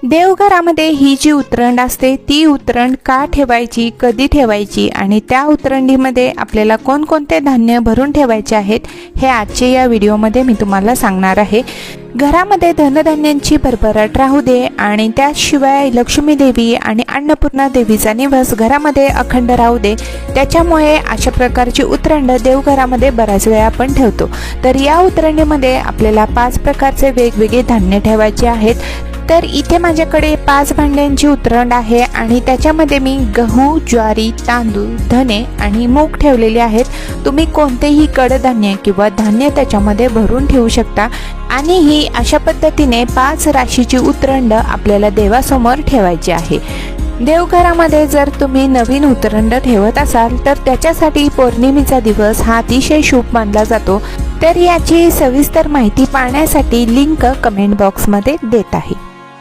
देवघरामध्ये ही जी उतरंड असते ती उतरंड का ठेवायची, कधी ठेवायची आणि त्या उतरंडीमध्ये आपल्याला कोणकोणते धान्य भरून ठेवायचे आहेत हे आजच्या या व्हिडिओमध्ये मी तुम्हाला सांगणार आहे। घरामध्ये धनधान्यांची भरभराट राहू दे आणि त्याशिवाय लक्ष्मी देवी आणि अन्नपूर्णा देवीचा निवास घरामध्ये अखंड राहू दे, त्याच्यामुळे अशा प्रकारची उतरंड देवघरामध्ये बऱ्याच वेळा आपण ठेवतो। तर या उतरंडीमध्ये आपल्याला 5 प्रकारचे वेगवेगळे धान्य ठेवायचे आहेत। तर इथे माझ्याकडे 5 भांड्यांची उतरंड आहे आणि त्याच्यामध्ये मी गहू, ज्वारी, तांदूळ, धने आणि मूग ठेवलेले आहेत। तुम्ही कोणतेही कडधान्य किंवा धान्य त्याच्यामध्ये भरून ठेवू शकता आणि ही अशा पद्धतीने 5 राशीची उतरंड आपल्याला देवासमोर ठेवायची आहे। देवघरामध्ये जर तुम्ही नवीन उतरंड ठेवत असाल तर त्याच्यासाठी पौर्णिमेचा दिवस हा अतिशय शुभ मानला जातो। तर याची सविस्तर माहिती पाहण्यासाठी लिंक कमेंट बॉक्समध्ये देत आहे।